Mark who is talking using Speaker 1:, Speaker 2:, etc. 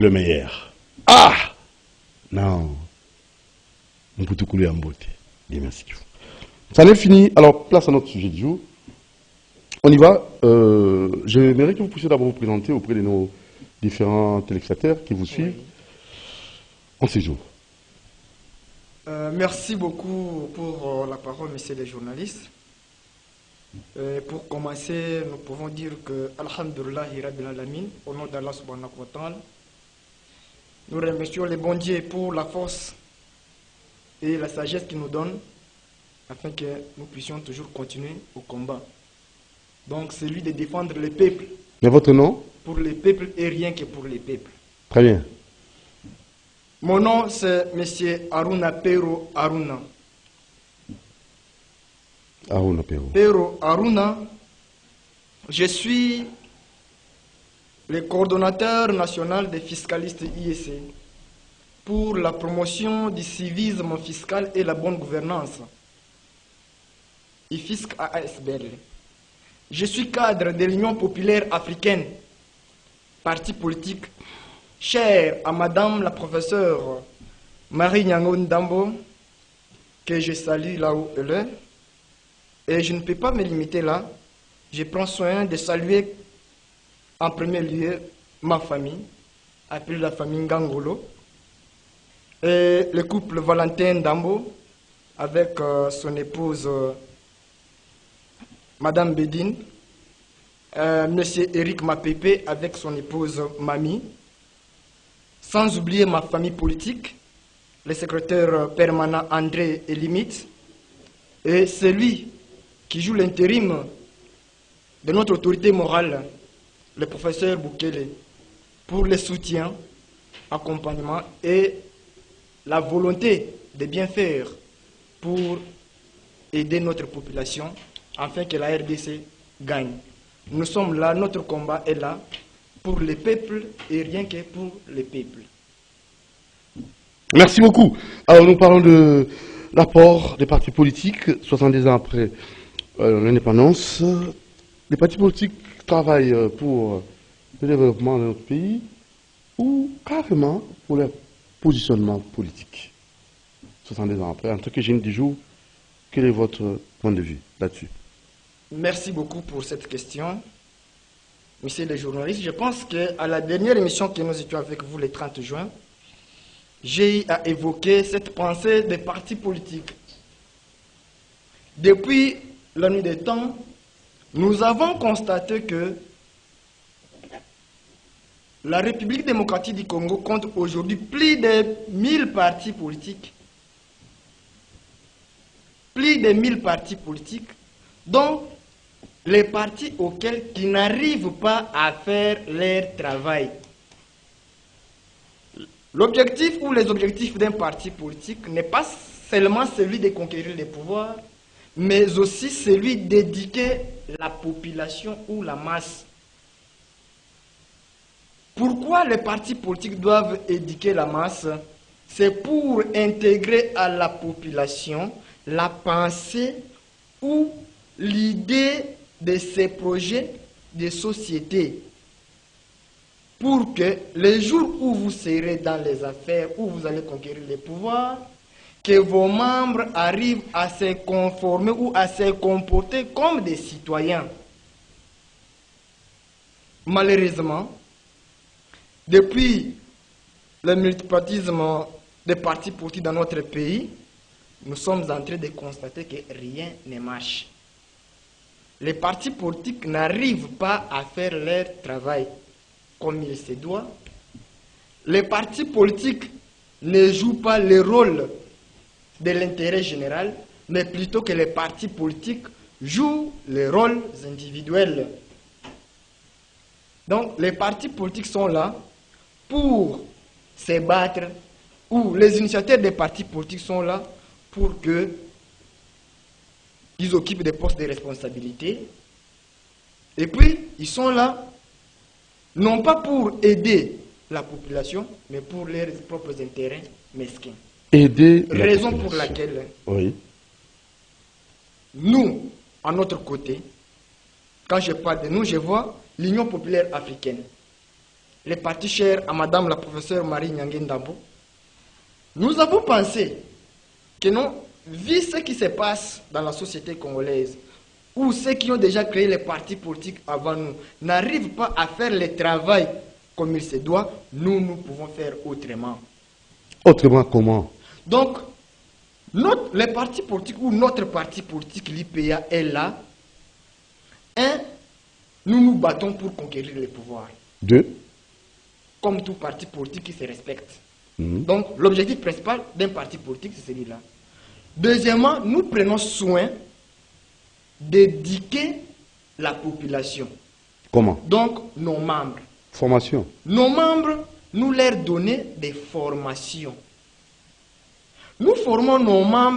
Speaker 1: le meilleur. Ah non. On peut tout couler en beauté. Bien, merci. Ça n'est fini. Alors, place à notre sujet du jour. On y va. J'aimerais que vous puissiez d'abord vous présenter auprès de nos différents téléspectateurs qui vous suivent en séjour.
Speaker 2: Merci beaucoup pour la parole, messieurs les journalistes. Pour commencer, nous pouvons dire que Alhamdulillahi Rabbil Alamin, au nom d'Allah subhanahu wa ta'ala, nous remercions les bons dieux pour la force et la sagesse qu'ils nous donnent afin que nous puissions toujours continuer au combat. Donc, c'est lui de défendre les peuples.
Speaker 1: Mais votre nom?
Speaker 2: Pour les peuples et rien que pour les peuples.
Speaker 1: Très bien.
Speaker 2: Mon nom, c'est M. Aruna Pero Aruna.
Speaker 1: Aruna Pero.
Speaker 2: Pero Aruna, je suis le coordonnateur national des fiscalistes IEC pour la promotion du civisme fiscal et la bonne gouvernance. IFISC ASBL. Je suis cadre de l'Union populaire africaine, parti politique cher à Madame la professeure Marie Nyangon Dambo, que je salue là où elle est. Et je ne peux pas me limiter là. Je prends soin de saluer en premier lieu ma famille, appelée la famille Ngangolo, et le couple Valentin Dambo avec son épouse Madame Bedine, Monsieur Eric Mapepe avec son épouse Mami, sans oublier ma famille politique, le secrétaire permanent André Elimite, et celui qui joue l'intérim de notre autorité morale, le professeur Boukele, pour le soutien, accompagnement et la volonté de bien faire pour aider notre population afin que la RDC gagne. Nous sommes là, notre combat est là pour les peuples et rien que pour les peuples.
Speaker 1: Merci beaucoup. Alors nous parlons de l'apport des partis politiques 70 ans après l'indépendance. Les partis politiques travaillent pour le développement de notre pays ou carrément pour leur positionnement politique 70 ans après. En tant que jeune du jour, quel est votre point de vue là-dessus?
Speaker 2: Merci beaucoup pour cette question. Monsieur les journalistes, je pense qu'à la dernière émission que nous étions avec vous le 30 juin, j'ai à évoquer cette pensée des partis politiques. Depuis la nuit des temps, nous avons constaté que la République démocratique du Congo compte aujourd'hui plus de 1000 partis politiques. Plus de 1000 partis politiques, dont les partis qui n'arrivent pas à faire leur travail. L'objectif ou les objectifs d'un parti politique n'est pas seulement celui de conquérir le pouvoir, mais aussi celui d'éduquer la population ou la masse. Pourquoi les partis politiques doivent éduquer la masse? C'est pour intégrer à la population la pensée ou l'idée de ces projets de société, pour que les jours où vous serez dans les affaires, où vous allez conquérir le pouvoir, que vos membres arrivent à se conformer ou à se comporter comme des citoyens. Malheureusement, depuis le multipartisme des partis politiques dans notre pays, nous sommes en train de constater que rien ne marche. Les partis politiques n'arrivent pas à faire leur travail comme il se doit. Les partis politiques ne jouent pas le rôle de l'intérêt général, mais plutôt que les partis politiques jouent les rôles individuels. Donc les partis politiques sont là pour se battre, ou les initiateurs des partis politiques sont là pour que ils occupent des postes de responsabilité. Et puis, ils sont là, non pas pour aider la population, mais pour leurs propres intérêts mesquins.
Speaker 1: Aider la
Speaker 2: Raison
Speaker 1: population.
Speaker 2: pour laquelle
Speaker 1: Oui.
Speaker 2: nous, à notre côté, quand je parle de nous, je vois l'Union populaire africaine. les partis chers à Madame la professeure Marie Nyangé Ndambo, nous avons pensé que non, vu ce qui se passe dans la société congolaise, où ceux qui ont déjà créé les partis politiques avant nous n'arrivent pas à faire le travail comme il se doit, nous pouvons faire autrement.
Speaker 1: Autrement comment?
Speaker 2: Donc, les partis politiques ou notre parti politique, l'IPA, est là. Nous nous battons pour conquérir le pouvoir.
Speaker 1: 2.
Speaker 2: Comme tout parti politique qui se respecte. Donc, l'objectif principal d'un parti politique, c'est celui-là. Deuxièmement, nous prenons soin d'éduquer la population.
Speaker 1: Comment?
Speaker 2: Donc, nos membres.
Speaker 1: Formation.
Speaker 2: Nos membres, nous leur donnons des formations. Nous formons nos membres